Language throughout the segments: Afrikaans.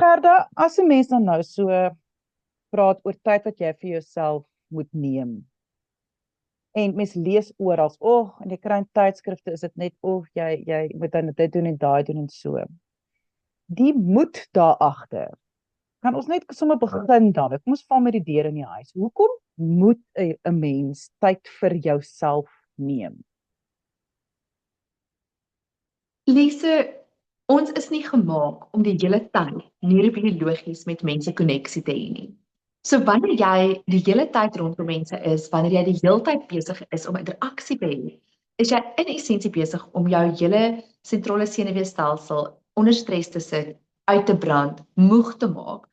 Gerda, as 'n mens dan nou so praat oor tyd wat jy vir jouself moet neem. En mens lees oral, en jy kry in tydskrifte is dit net jy moet dan dit doen en daai doen en so. Die moed daar agter. Kan ons net sommer begin dan? Kom ons val met die deur in die huis. Hoekom moet 'n mens tyd vir jouself neem? Lise, ons is nie gemaak om die hele tyd neurobiologies met mense koneksie te hê nie. So wanneer jy die hele tyd rondom mense is, wanneer jy die hele tyd besig is om interaksie te hê, is jy in essensie besig om jou hele sentrale senuweestelsel onder stres te sit, uit te brand, moeg te maak.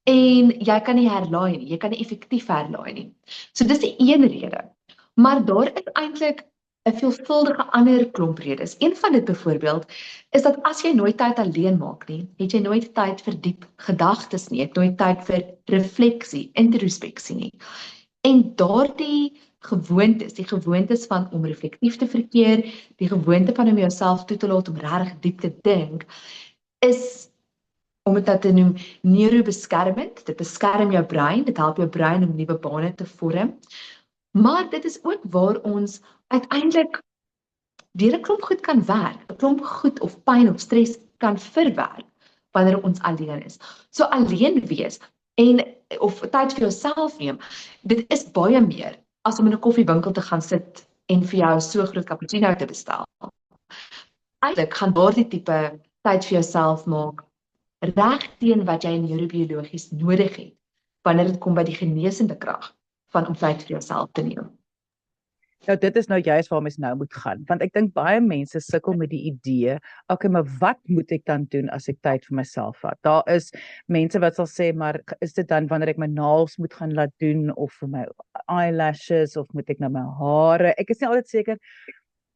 En jy kan nie herlaai nie, jy kan nie effektief herlaai nie. So dis die een rede. Maar daar is eintlik 'n veelvuldige ander klomp redes. Een van dit byvoorbeeld is dat as jy nooit tyd alleen maak nie, het jy nooit tyd vir diep gedagtes nie, het nooit tyd vir refleksie, introspeksie nie. En daardie gewoontes, die gewoontes van om reflektief te verkeer, die gewoonte van om jouself toe te laat om regtig diep te dink, is om dit te noem neurobeskermend. Dit beskerm jou brein, dit help jou brein om nuwe bane te vorm. Maar dit is ook waar ons uiteindelik deur 'n klomp goed kan werk, 'n klomp goed of pyn of stres kan verwerk wanneer ons alleen is. So alleen wees en of tyd vir jouself neem, dit is baie meer as om in 'n koffiewinkel te gaan sit en vir jou so groot cappuccino te bestel. Eintlik gaan daardie tipe tyd vir jouself maak reg teen wat jy neurobiologies nodig het wanneer dit kom by die genesende krag van om tyd vir jouself te neem. Nou dit is nou juist waar mens nou moet gaan, want ek dink baie mense sukkel met die idee, okay, maar wat moet ek dan doen as ek tyd vir myself vat? Daar is mense wat sal sê, maar is dit dan wanneer ek my naels moet gaan laat doen of vir my eyelashes of moet ek nou my hare? Ek is nie altyd seker.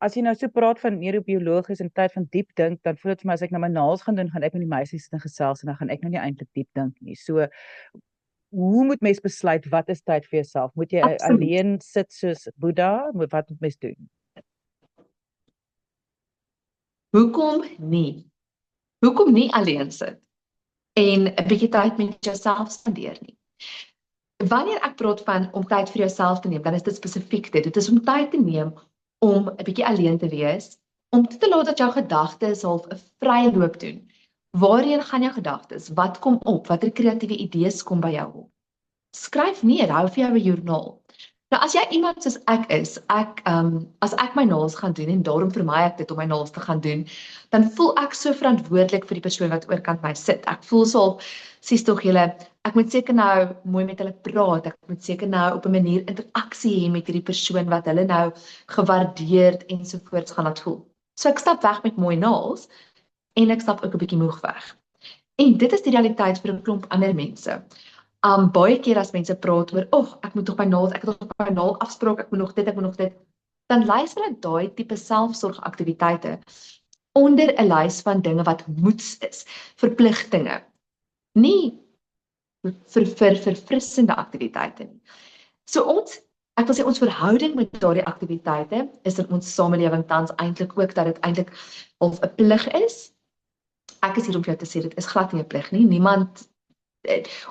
As jy nou so praat van neurobiologies en tyd van diep dink, dan voel dit vir my as ek nou my naels gaan doen, gaan ek met die meisies sit en gesels en dan gaan ek nou nie eintlik diep dink nie. So hoe moet mens besluit wat is tyd vir jouself? Moet jy alleen sit soos Boeddha? Wat moet mens doen? Hoekom nie? Hoekom nie alleen sit en 'n bietjie tyd met jouself spandeer nie? Wanneer ek praat van om tyd vir jouself te neem, dan is dit spesifiek dit. Dit is om tyd te neem om 'n bietjie alleen te wees, om toe te laat dat jou gedagtes half 'n vrye loop doen. Waarheen gaan jou gedagtes? Wat kom op? Watter kreatiewe idees kom by jou op? Skryf neer, hou vir jou 'n joernaal. Nou as jy iemand soos ek is, as ek my naels gaan doen en daarom vermy ek dit om my naels te gaan doen, dan voel ek so verantwoordelik vir die persoon wat oorkant my sit. Ek voel so, sies tog julle, ek moet seker nou mooi met hulle praat, ek moet seker nou op 'n manier interaksie hê met hierdie persoon wat hulle nou gewaardeerd ensovoorts gaan laat voel. So ek stap weg met mooi naels en ek stap ook 'n bietjie moeg weg. En dit is die realiteit vir 'n klomp ander mense. Baie keer as mense praat oor, ek moet tog my naels, ek het tog my naal afspraak, ek moet nog dit, dan lys hulle daai tipe selfsorgaktiwiteite onder 'n lys van dinge wat moets is, verpligtinge. Nie vir verfrissende aktiwiteite nie. So ek wil sê ons verhouding met daardie aktiwiteite is in ons samelewing tans eintlik ook dat dit eintlik of 'n plig is. Ek is hier om vir jou te sê dit is glad nie 'n plig nie. Niemand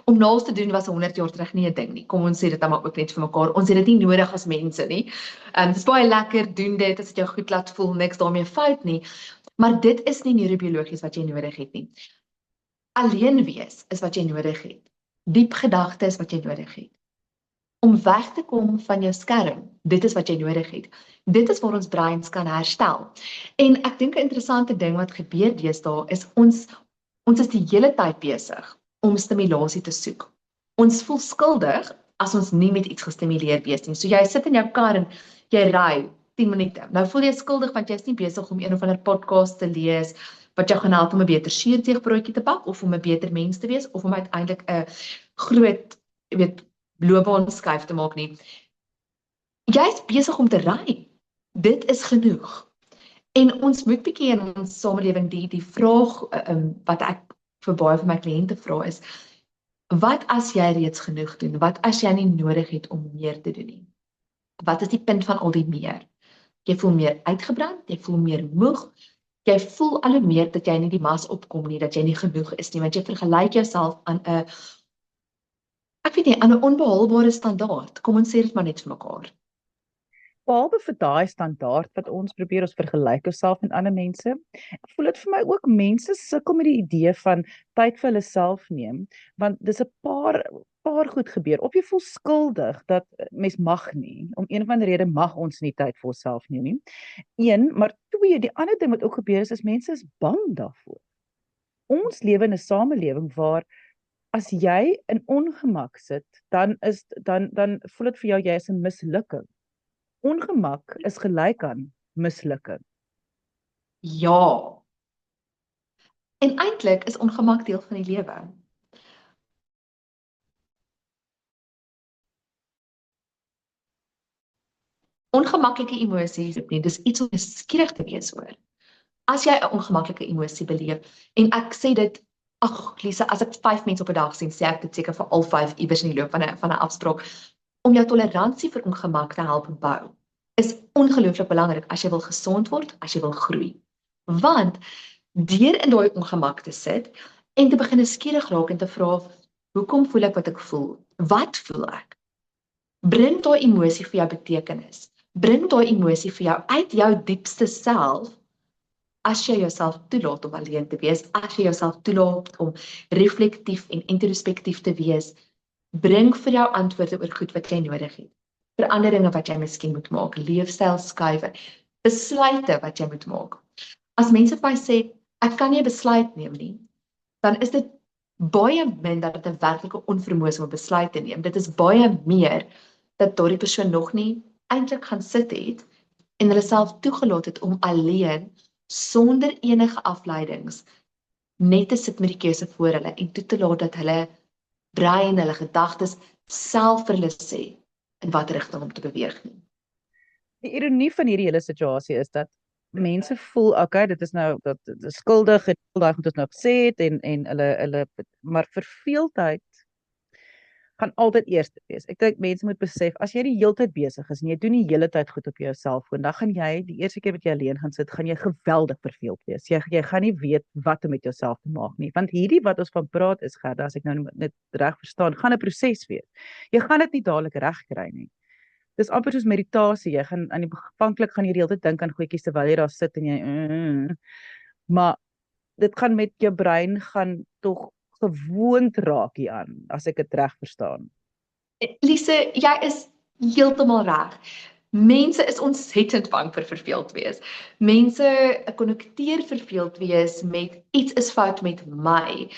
om naels te doen was 100 jaar terug nie 'n ding nie. Kom ons sê dit dan maar ook net vir mekaar. Ons het dit nie nodig as mense nie. Dit is baie lekker, doen dit as dit jou goed laat voel, niks daarmee fout nie. Maar dit is nie neurobiologies wat jy nodig het nie. Alleen wees is wat jy nodig het. Diep gedagtes is wat jy nodig het. Om weg te kom van jou skerm, dit is wat jy nodig het. Dit is waar ons breins kan herstel. En ek dink 'n interessante ding wat gebeur deesdae is ons is die hele tyd besig om stimulasie te soek. Ons voel skuldig as ons nie met iets gestimuleer wees nie. So jy sit in jou kar en jy ry 10 minute. Nou voel jy skuldig want jy is nie besig om een of ander podcast te lees wat jou gaan help om 'n beter suurteegbroodjie te bak of om 'n beter mens te wees of om uiteindelik 'n groot, loopbaanskuif te maak nie. Jy is besig om te ry. Dit is genoeg. En ons moet bietjie in ons samelewing die vraag wat ek vir baie van my kliënte vra is, wat as jy reeds genoeg doen? Wat as jy nie nodig het om meer te doen nie? Wat is die punt van al die meer? Jy voel meer uitgebrand, jy voel meer moeg, Jy voel al hoe meer dat jy nie die mas opkom nie, dat jy nie genoeg is nie, want jy vergelyk jouself aan 'n ek weet nie, aan 'n onbehaalbare standaard. Kom ons sê dit maar net vir mekaar. Behalwe vir daai standaard wat ons probeer ons vergelyk onsself met ander mense, voel dit vir my ook mense sukkel met die idee van tyd vir hulle self neem, want dis 'n paar goed gebeur. Of jy voel skuldig dat mens mag nie, om een of ander rede mag ons nie tyd vir onsself neem nie. Een, maar twee, die ander ding wat ook gebeur is mense is bang daarvoor. Ons lewe in 'n samelewing waar as jy in ongemak sit, dan voel dit vir jou jy is 'n mislukking. Ongemak is gelyk aan mislukking. Ja. En eintlik is ongemak deel van die lewe. Ongemaklike emosies, dis iets om nuuskierig te wees oor. As jy 'n ongemaklike emosie beleef, en ek sê dit, ag Lisa, as ek 5 mense op 'n dag sien, sê ek dit seker vir al 5 iewers in die loop van 'n afspraak, om jou toleransie vir ongemak te help bou, is ongelooflik belangrik as jy wil gesond word, as jy wil groei. Want deur in daai ongemak te sit en te begin nuuskierig raak en te vra, hoekom voel ek wat ek voel? Wat voel ek? Bring daai emosie vir jou betekenis. Bring daai emosie vir jou uit jou diepste self. As jy jouself toelaat om alleen te wees, as jy jouself toelaat om reflektief en introspektief te wees, bring vir jou antwoorde oor goed wat jy nodig het. Veranderinge wat jy miskien moet maak, leefstylskuiwe, besluite wat jy moet maak. As mense vir my sê, ek kan nie 'n besluit neem nie, dan is dit baie minder dat 'n werklike onvermoë om 'n besluit te neem. Dit is baie meer dat daardie persoon nog nie eintlik gaan sit het en hulle self toegelaat het om alleen, sonder enige afleidings, net te sit met die keuse voor hulle en toe te laat dat hulle brein, hulle gedagtes self vir hulle sê in watter rigting om te beweeg nie. Die ironie van hierdie hele situasie is dat mense voel, okay, dit is nou dat is skuldig en al daai goed wat ons nou gesê het en hulle maar verveeldheid gaan altyd eerste wees. Ek dink mense moet besef, as jy die hele tyd besig is en jy doen die hele tyd goed op jou selfoon, dan gaan jy die eerste keer wat jy alleen gaan sit, gaan jy geweldig verveeld wees. Jy gaan nie weet wat om met jouself te maak nie, want hierdie wat ons van praat is, Gerda, as ek nou net reg verstaan, gaan 'n proses wees. Jy gaan dit nie dadelik reg kry nie. Dis amper soos meditasie. Jy gaan aanvanklik gaan jy die hele tyd dink aan goedjies terwyl jy daar sit en jy maar dit gaan met jou brein gaan tog gewoond raak hieraan, as ek dit reg verstaan. Lise, jy is heeltemal reg. Mense is ontsettend bang vir verveeld wees. Mense konnekteer verveeld wees met iets is fout met my.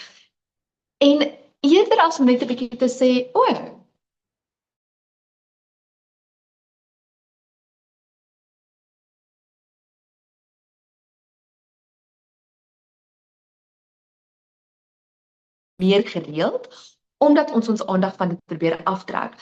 En eerder as om net 'n bietjie te sê, o, meer gereeld, omdat ons aandag van dit probeer aftrek.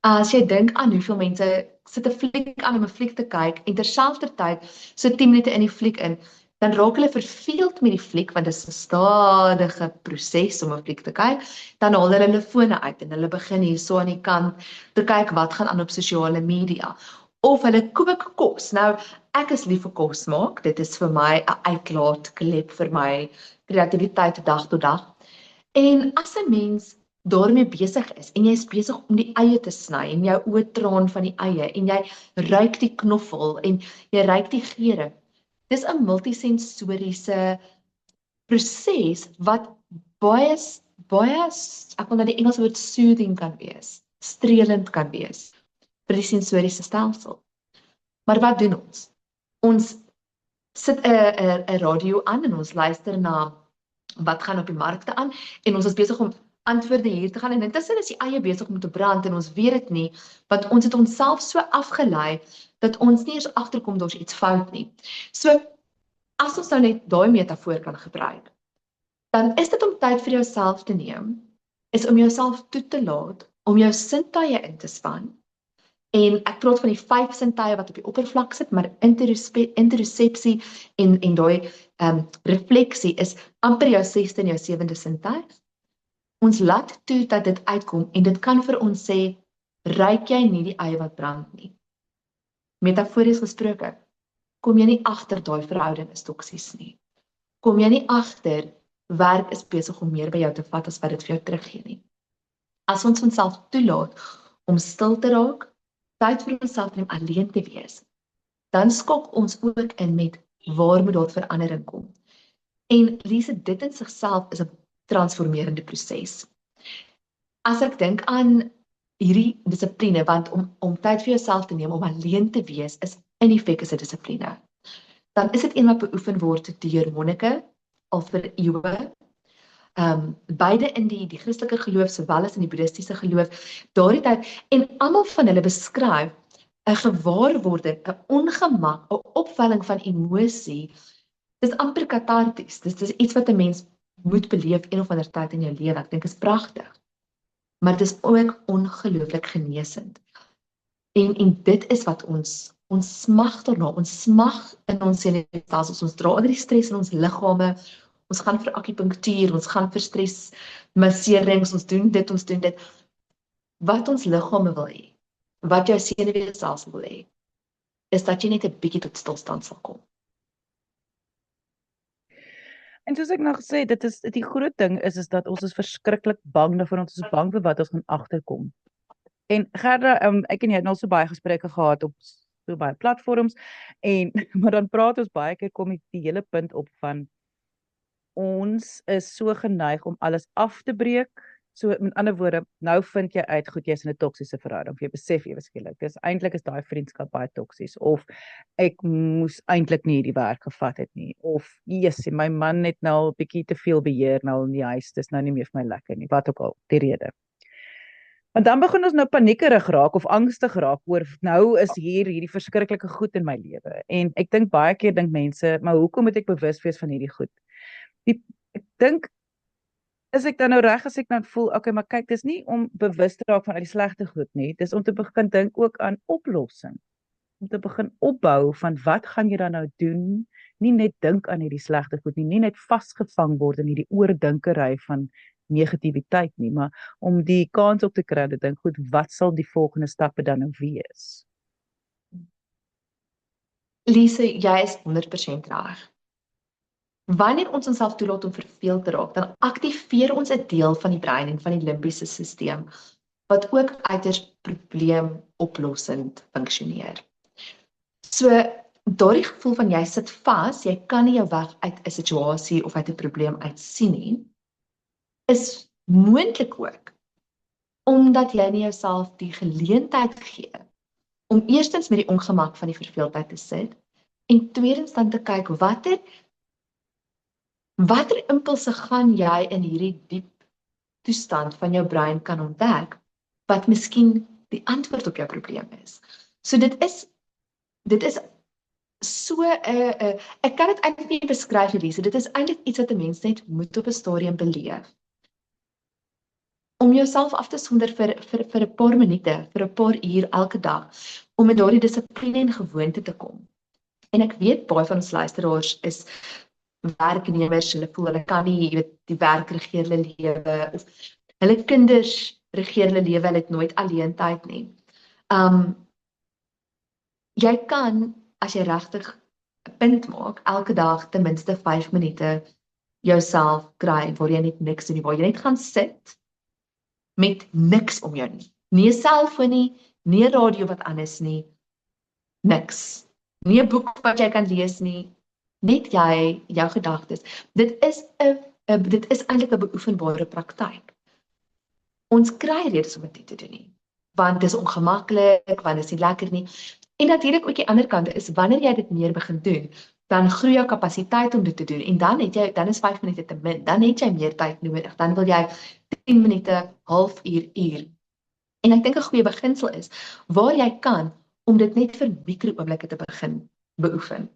As jy dink aan hoeveel mense sit 'n fliek aan om 'n fliek te kyk en terselfdertyd so 10 minute in die fliek in, dan raak hulle verveeld met die fliek want dit is 'n stadige proses om 'n fliek te kyk, dan haal hulle hulle fone uit en hulle begin hierso aan die kant te kyk wat gaan aan op sosiale media. Of hulle kook kos. Nou, ek is lief vir kos maak. Dit is vir my 'n uitlaatklep vir my kreatiwiteit dag tot dag. En as 'n mens daarmee besig is en jy is besig om die eie te sny en jou oë traan van die eie en jy ruik die knoffel en jy ruik die geure. Dis 'n multisensoriese proses wat baie ek wil nou die Engelse woord soothing kan wees, streelend kan wees vir die sensoriese stelsel. Maar wat doen ons? Ons sit 'n radio aan en ons luister na wat gaan op die markte aan en ons is besig om antwoorde hier te gaan en intussen is die eie besig om te brand en ons weet dit nie, want ons het onsself so afgelei dat ons nie eens agterkom daar's iets fout nie. So as ons nou net daai metafoor kan gebruik, dan is dit om tyd vir jouself te neem, is om jouself toe te laat om jou sintuie in te span. En ek praat van die 5 sintuie wat op die oppervlak sit, maar interosepsie en daai refleksie is amper jou 6de en jou 7de sintuig. Ons laat toe dat dit uitkom en dit kan vir ons sê, ruik jy nie die eie wat brand nie? Metafories gesproke, kom jy nie agter daai verhouding is toksies nie. Kom jy nie agter werk is besig om meer by jou te vat as wat dit vir jou teruggee nie. As ons onsself toelaat om stil te raak, tyd vir onsself neem alleen te wees, dan skok ons ook in met waar moet daar verandering kom. En Lise, dit in sigself is 'n transformerende proses. As ek dink aan hierdie dissipline, want om tyd vir jouself te neem, om alleen te wees, is in effek 'n dissipline. Dan is dit een wat beoefen word deur monnike, al vir eeue, beide in die Christelike geloof, sowel as in die boeddhistiese geloof, daardie tyd, en almal van hulle beskryf 'n gewaarwording, 'n ongemak, 'n opwelling van emosie. Dis amper katarties, dis iets wat 'n mens moet beleef een of ander tyd in jou lewe. Ek dink is pragtig. Maar dis ook ongelooflik genesend. En dit is wat ons smag daarna, ons smag in ons senuweestelsels, ons dra onder die stres in ons liggame, ons gaan vir akupunktuur, ons gaan vir stresmasserings, ons doen dit. Wat ons liggame wil hê, wat jou senuweestelsel wil hê, is dat jy net 'n bietjie tot stilstand sal kom. En soos ek nou gesê, dit is die groot ding is dat ons is verskriklik bang daarvoor, ons is bang vir wat ons gaan agterkom. En Gerda, ek en jy het nou so baie gesprekke gehad op so baie platforms, en maar dan praat ons baie keer, kom die hele punt op van ons is so geneig om alles af te breek. So met ander woorde, nou vind jy uit, goed, jy is in 'n toksiese verhouding, of jy besef ewe skielik, eintlik is daai vriendskap baie toksies, of ek moes eintlik nie hierdie werk gevat het nie, of Jesus, my man het nou 'n bietjie te veel beheer nou in die huis, dis nou nie meer vir my lekker nie, wat ook al, die rede. Want dan begin ons nou paniekerig raak of angstig raak oor nou is hierdie verskriklike goed in my lewe. En ek dink baie keer dink mense, maar hoekom moet ek bewus wees van hierdie goed? Ek dink, is ek dan nou reg as ek dan voel, okay, maar kyk, dis nie om bewus te raak van al die slegte goed nie, dis om te begin dink ook aan oplossing, om te begin opbou van wat gaan jy dan nou doen, nie net dink aan hierdie slegte goed nie net vasgevang word in hierdie oordinkery van negativiteit nie, maar om die kans op te kry, te dink, goed, wat sal die volgende stappe dan nou wees? Lise, jy is 100% reg. Wanneer ons onsself toelaat om verveeld te raak, dan aktiveer ons 'n deel van die brein en van die limbiese stelsel wat ook uiters probleemoplossend funksioneer. So daardie gevoel van jy sit vas, jy kan nie jou weg uit 'n situasie of uit 'n probleem uit sien nie, is moontlik ook omdat jy nie jouself die geleentheid gee om eerstens met die ongemak van die verveeldheid te sit en tweedens dan te kyk watter impulse gaan jy in hierdie diep toestand van jou brein kan ontdek wat miskien die antwoord op jou probleem is. So dit is so ek kan dit eintlik nie beskryf nie, Lise. Dit is eintlik iets wat 'n mens net moet op 'n stadium beleef. Om jouself af te sonder vir 'n paar minute, vir 'n paar uur elke dag, om in daardie dissipline en gewoonte te kom. En ek weet baie van ons luisteraars is werknemers, hulle voel hulle kan nie, jy weet, die werk regeer hulle lewe, of hulle kinders regeer hulle lewe, hulle het nooit alleen tyd nie. Jy kan, as jy regtig 'n punt maak, elke dag ten minste 5 minute jouself kry waar jy net niks doen nie, waar jy net gaan sit met niks om jou nie. Nie 'n selfoon nie 'n radio wat aan is nie, niks. Nie 'n boek wat jy kan lees nie, net jy, jou gedagtes. Dit is eintlik 'n beoefenbare praktyk. Ons kry redes om dit te doen nie, want dit is ongemaklik, want dit is nie lekker nie. En natuurlik ook die ander kant is, wanneer jy dit meer begin doen, dan groei jou kapasiteit om dit te doen, en dan is 5 minute te min, dan het jy meer tyd nodig, dan wil jy 10 minute, halfuur. En ek dink 'n goeie beginsel is, waar jy kan, om dit net vir mikro-oomblikke te begin beoefen.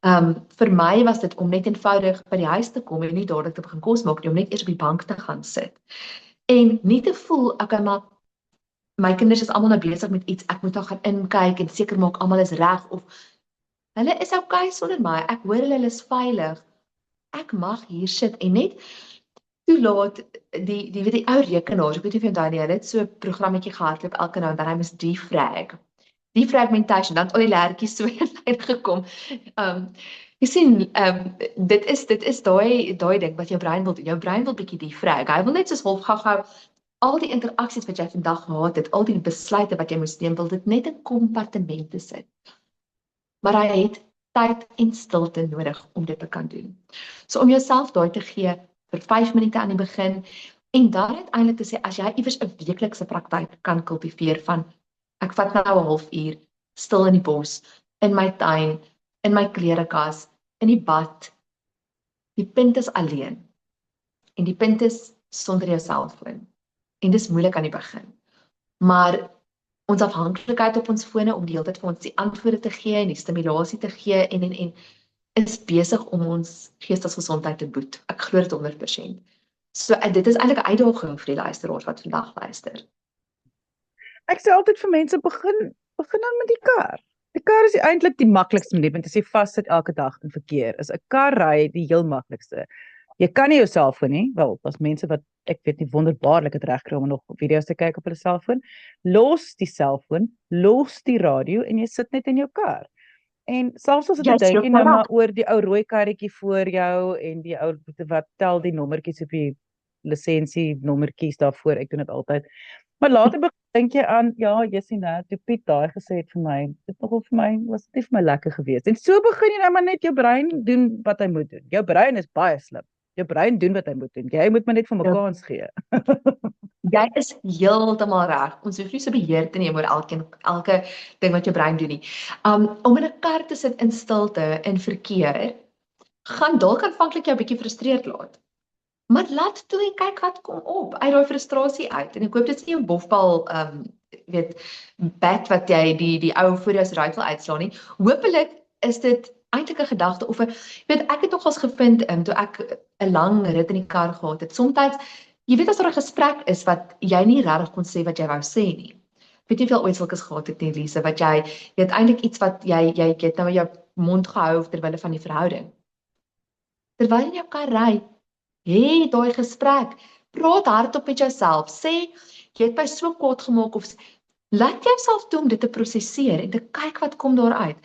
Vir my was dit om net eenvoudig by die huis te kom en nie dadelik te begin kos maak nie, om net eers op die bank te gaan sit. En nie te voel, okay, maar my kinders is almal nou besig met iets, ek moet nou gaan inkyk en seker maak almal is reg, of hulle is okay sonder my, ek hoor hulle is veilig, ek mag hier sit en net toelaat die ou rekenaars, ek weet nie of jy onthou nie, hulle het so 'n programmetjie gehardloop elke nou en dan, hy moes defrag. Defragmentation, dan het al die lertjies so uitgekom. Jy sien, dit is daai ding wat jou brein wil doen. Jou brein wil bietjie defrag. Hy wil net soos half gou al die interaksies wat jy vandag gehad het, al die besluite wat jy moes neem, wil dit net in kompartemente sit. Maar hy het tyd en stilte nodig om dit te kan doen. So om jouself daai te gee vir 5 minute aan die begin en dan uiteindelik te sê as jy iewers 'n weeklikse praktyk kan kultiveer van ek vat nou 'n halfuur stil in die bos, in my tuin, in my klerekas, in die bad. Die punt is alleen. En die punt is sonder jou selfoon. En dis moeilik aan die begin. Maar ons afhanklikheid op ons fone om die hele tyd vir ons die antwoorde te gee en die stimulasie te gee en is besig om ons geestesgesondheid te boet. Ek glo dit 100%. So dit is eintlik 'n uitdaging vir die luisteraars wat vandag luister. Ek sê altyd vir mense begin dan met die kar. Die kar is eintlik die maklikste manier, want as jy vassit elke dag in verkeer, is 'n kar ry die heel maklikste. Jy kan nie jou selfoon nie, wel, as mense wat ek weet nie wonderbaarlik het regkry om nog video's te kyk op hulle selfoon, los die selfoon, los die radio en jy sit net in jou kar. En selfs as dit dink jy nou maar oor die ou rooi karretjie voor jou en die ou wat tel die nommertjies op die lisensie nommertjies daarvoor, ek doen dit altyd. Maar later dink jy aan, ja, Jessie nou, toe Piet daai gesê het vir my, dit nogal vir my, was dit nie vir my lekker geweest. En so begin jy nou maar net jou brein doen wat hy moet doen. Jou brein is baie slim. Jou brein doen wat hy moet doen. Jy moet maar net vir my kans gee. Jy is heeltemal reg. Ons hoef nie so beheer te neem oor elke ding wat jou brein doen nie. Om in 'n kar te sit in stilte in verkeer, gaan dalk aanvanklik jou 'n bietjie frustreerd laat. Maar laat toe en kyk wat kom op uit daai frustrasie uit. En ek hoop dit is nie 'n bofbal bat wat jy die ou voor jou se ruit wil uitslaan nie. Hoopelik is dit eintlik 'n gedagte of ek het nogals gevind toe ek 'n lang rit in die kar gehad het. Soms jy weet as daar 'n gesprek is wat jy nie regtig kon sê wat jy wou sê nie. Ek weet nie veel ooit sulke gehad het nie, Lise, wat jy het eintlik iets wat jy het nou jou mond gehou terwyl hulle van die verhouding. Terwyl jy in jou kar ry, daai gesprek, praat hardop met jouself, sê jy het my so kwaad gemaak of laat jouself toe om dit te prosesseer en te kyk wat kom daar uit.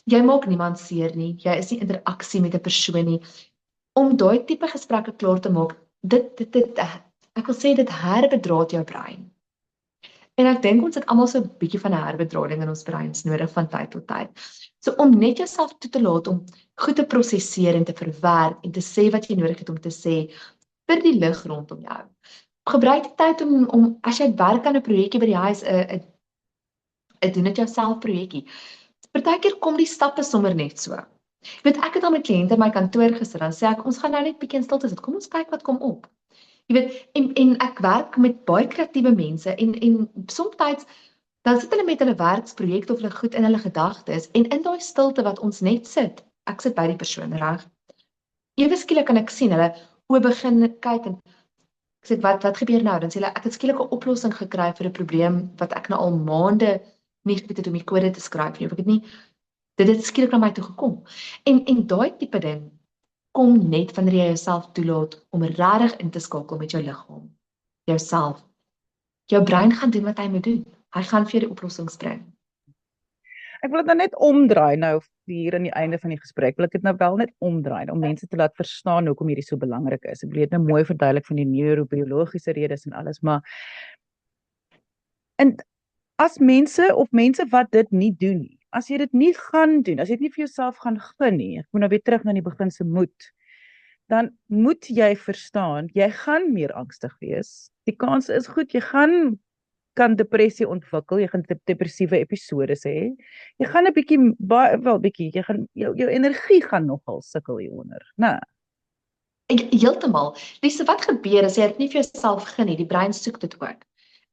Jy maak niemand seer nie, jy is nie in interaksie met 'n persoon nie. Om daai tipe gesprekke klaar te maak, ek wil sê dit herbedraad jou brein. En ek dink ons het almal so 'n bietjie van 'n herbedrading in ons breins nodig van tyd tot tyd. So om net jouself toe te laat om goed te prosesseer en te verwerk en te sê wat jy nodig het om te sê vir die lig rondom jou. Gebruik die tyd om as jy werk aan 'n projekkie by die huis, 'n doen dit jouself projekkie. Partykeer kom die stappe sommer net so. Jy weet, ek het al met kliënte in my kantoor gesit, dan sê ek, ons gaan nou net bietjie in stilte sit. Kom ons kyk wat kom op. Jy weet, en ek werk met baie kreatiewe mense en soms dan sit hulle met hulle werksprojekte of hulle goed in hulle gedagtes en in daai stilte wat ons net sit, ek sit by die persoon reg. Ewe skielik kan ek sien hulle oë begin kyk en ek sê wat gebeur nou? Dan sê hulle ek het skielik 'n oplossing gekry vir 'n probleem wat ek nou al maande nie geweet het om die kode te skryf nie. Of ek het nie dit het skielik na my toe gekom. En daai tipe ding kom net wanneer jy jouself toelaat om regtig in te skakel met jou liggaam, jouself. Jou brein gaan doen wat hy moet doen. Hy gaan vir jou die oplossings bring. Ek wil dit nou net omdraai nou hier aan die einde van die gesprek. Wil ek dit nou wel net omdraai om mense te laat verstaan hoekom hierdie so belangrik is. Ek wil dit nou mooi verduidelik van die neurobiologiese redes en alles, maar en as mense wat dit nie doen nie, as jy dit nie gaan doen, as jy dit nie vir jouself gaan gun nie, ek moet nou weer terug na die begin se moed, dan moet jy verstaan, jy gaan meer angstig wees. Die kans is goed, jy kan depressie ontwikkel, jy gaan depressiewe episodes hê. Jy gaan 'n bietjie, jy gaan jou energie gaan nogal sukkel hieronder, né? Heeltemal. Lise, wat gebeur as jy dit nie vir jouself gun nie? Die brein soek dit ook.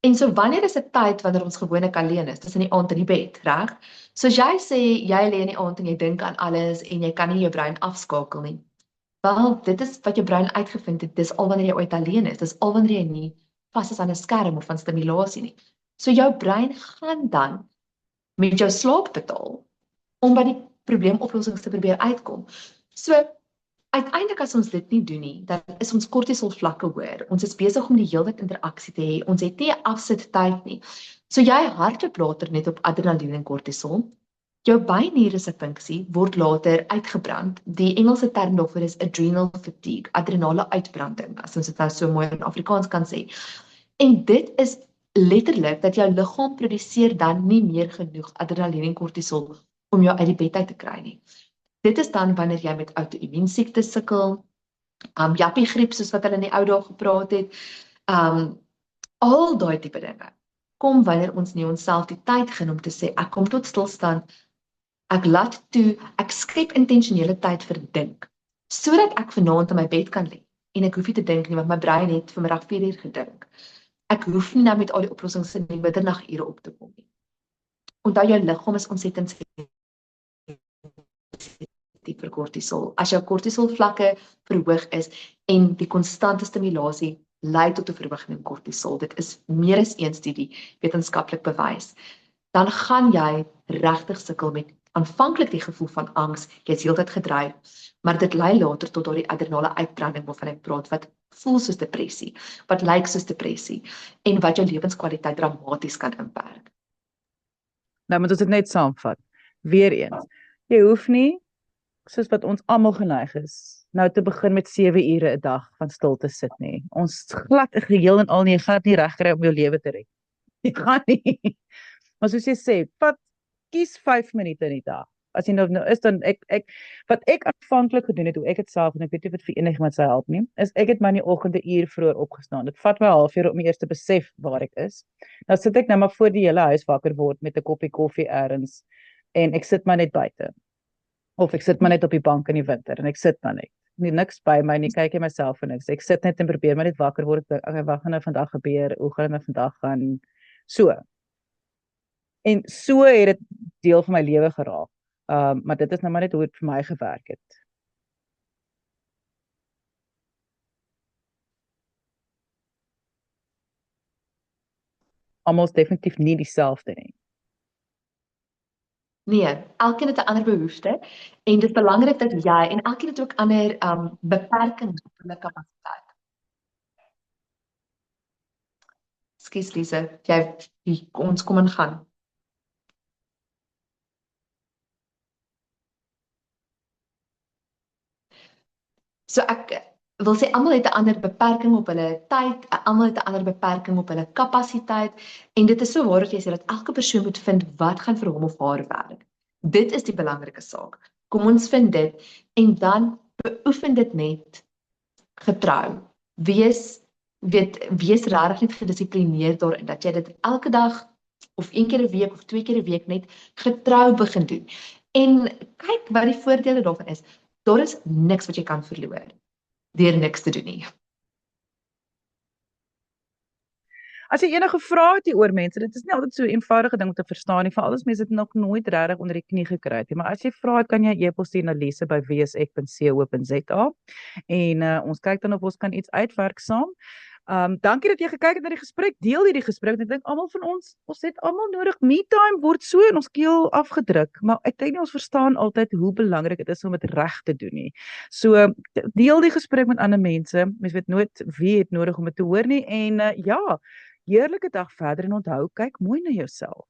En so wanneer is 'n tyd wanneer ons gewoonlik alleen is? Dis in die aand in die bed, reg? So as jy sê jy lê in die aand en jy dink aan alles en jy kan nie jou brein afskakel nie. Wel, dit is wat jou brein uitgevind het. Dis al wanneer jy ooit alleen is. Dis al wanneer jy nie vas is aan 'n skerm of van stimulasie nie. So jou brein gaan dan met jou slaap betaal om by die probleemoplossings te probeer uitkom. So uiteindelik as ons dit nie doen nie, dan is ons kortisol vlakke hoër. Ons is besig om die hele tyd interaksie te hê. Ons het nie 'n afsittyd nie. So jy hardloop later net op adrenalien en kortisol. Jou byniere se funksie word later uitgebrand. Die Engelse term daarvoor is adrenal fatigue, adrenale uitbranding, as ons dit nou so mooi in Afrikaans kan sê. En dit is letterlik dat jou liggaam produseer dan nie meer genoeg adrenalien en kortisol om jou uit die bed uit te kry nie. Dit is dan wanneer jy met outo-immuunsiektes sukkel, jappie griep soos wat hulle in die ou dae gepraat het, al daai tipe dinge kom wanneer ons nie onsself die tyd gee om te sê ek kom tot stilstand, ek laat toe, ek skep intentionele tyd vir dink, sodat ek vanaand in my bed kan lê en ek hoef nie te dink nie want my brein het vanmiddag 4 uur gedink. Ek hoef nie nou met al die oplossings in die middernagure op te kom nie. Onthou jou liggaam is ontsettend sensitief vir kortisol. As jou kortisol vlakke verhoog is en die konstante stimulasie lei tot 'n verhoging in kortisol, dit is meer as een studie wetenskaplik bewys, dan gaan jy regtig sukkel met aanvanklik die gevoel van angs, jy is heeltyd gedryf, maar dit lei later tot daardie adrenale uitbranding waarvan ek praat, wat voel soos depressie, wat lyk soos depressie, en wat jou lewenskwaliteit dramaties kan inperk. Nou moet ons dit net saamvat. Weereens, jy hoef nie, soos wat ons almal geneig is, nou te begin met 7 ure 'n dag van stil te sit nie. Ons glad geheel en al nie, jy gaan dit nie regkry om jou lewe te red. Jy gaan nie. Maar soos jy sê, kies 5 minute in die dag. As jy nou is, dan wat ek aanvanklik gedoen het, hoe ek het self, en ek weet nie of dit vir enige iemand sou help nie, is ek het my in die oggend 'n uur vroeër opgestaan. Dit vat my 'n halfuur om eers te besef waar ek is. Nou sit ek nou maar voor die hele huis wakker word met 'n koppie koffie ergens, en ek sit maar net buite. Of ek sit maar net op die bank in die winter, en ek sit maar net. Nie niks by my nie, kyk jy myself en niks. Ek sit net en probeer maar net wakker word, okay, wat gaan nou vandag gebeur, hoe gaan dit nou vandag gaan, so. En so het dit deel van my lewe geraak. Maar dit is nou maar net hoe dit vir my gewerk het. Almal is definitief nie dieselfde nie. Nee, elkeen het 'n ander behoefte en dit is belangrik dat jy, en elkeen het ook ander beperkings op hulle kapasiteit. Ekskuus Lise, ons kom en gaan. So ek wil sê almal het 'n ander beperking op hulle tyd, almal het 'n ander beperking op hulle kapasiteit, en dit is so waar dat jy sê dat elke persoon moet vind wat gaan vir hom of haar werk. Dit is die belangrike saak. Kom ons vind dit en dan beoefen dit net getrou. Wees regtig net gedissiplineerd daarin dat jy dit elke dag of 1 keer 'n week of 2 keer 'n week net getrou begin doen. En kyk wat die voordele daarvan is. Daar is niks wat jy kan verloor deur niks te doen nie. As jy enige vrae het oor mense, dit is nie altyd so 'n eenvoudige ding om te verstaan nie, veral as mense dit nog nooit regtig onder die knie gekry het nie. Maar as jy vra het, kan jy e-pos stuur na lise@wsek.co.za en ons kyk dan of ons kan iets uitwerk saam. Dankie dat jy gekyk het na die gesprek. Deel hierdie gesprek. Ek dink almal van ons het almal nodig. Me-time word so in ons keel afgedruk, maar ek dink ons verstaan altyd hoe belangrik dit is om dit reg te doen nie. So deel die gesprek met ander mense. Mens weet nooit wie het nodig om dit te hoor nie, en ja, heerlike dag verder en onthou, kyk mooi na jouself.